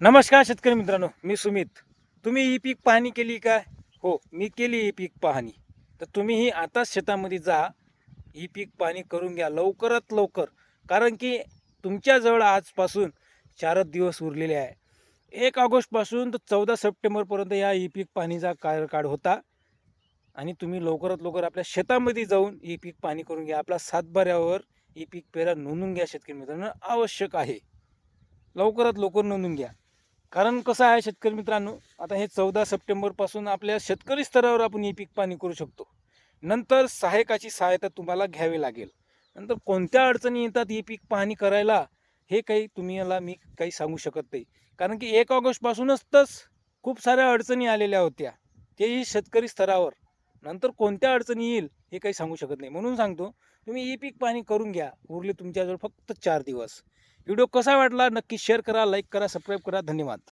नमस्कार शेतकरी मित्रांनो, मी सुमित. तुम्ही ही पीक पाहणी केली का? हो, मी केली ही पीक पाहणी. तर तुम्हीही आताच शेतामध्ये जा, ही पीक पाहणी करून घ्या लवकरात लवकर. कारण की तुमच्याजवळ आजपासून 4च दिवस उरलेले आहे. 1 ऑगस्टपासून तर 14 सप्टेंबरपर्यंत या ई पीक पाहणीचा कार्यकाळ होता आणि तुम्ही लवकरात लवकर आपल्या शेतामध्ये जाऊन ही पीक पाहणी करून घ्या. आपल्या सातबाऱ्यावर ही पीक पेरा नोंदवून घ्या शेतकरी मित्रांनो, आवश्यक आहे. लवकरात लवकर नोंदवून घ्या. कारण कसं आहे शेतकरी मित्रांनो, आता हे 14 सप्टेंबरपासून आपल्या शेतकरी स्तरावर आपण ही पीक पाहणी करू शकतो. नंतर सहाय्यकाची सहायता तुम्हाला घ्यावी लागेल. नंतर कोणत्या अडचणी येतात ही पीक पाहणी करायला, हे काही तुम्हाला मी काही सांगू शकत नाही. कारण की 1 ऑगस्टपासूनच तर खूप साऱ्या अडचणी आलेल्या होत्या, तेही शेतकरी स्तरावर. नंतर कोणत्या अडचणी येईल हे काही सांगू शकत नाही. म्हणून सांगतो, तुम्ही ही पीक पाहणी करून घ्या. उरले तुमच्याजवळ फक्त 4 दिवस. व्हिडिओ कसा वाटला नक्की शेअर करा, लाईक करा, सबस्क्राईब करा. धन्यवाद.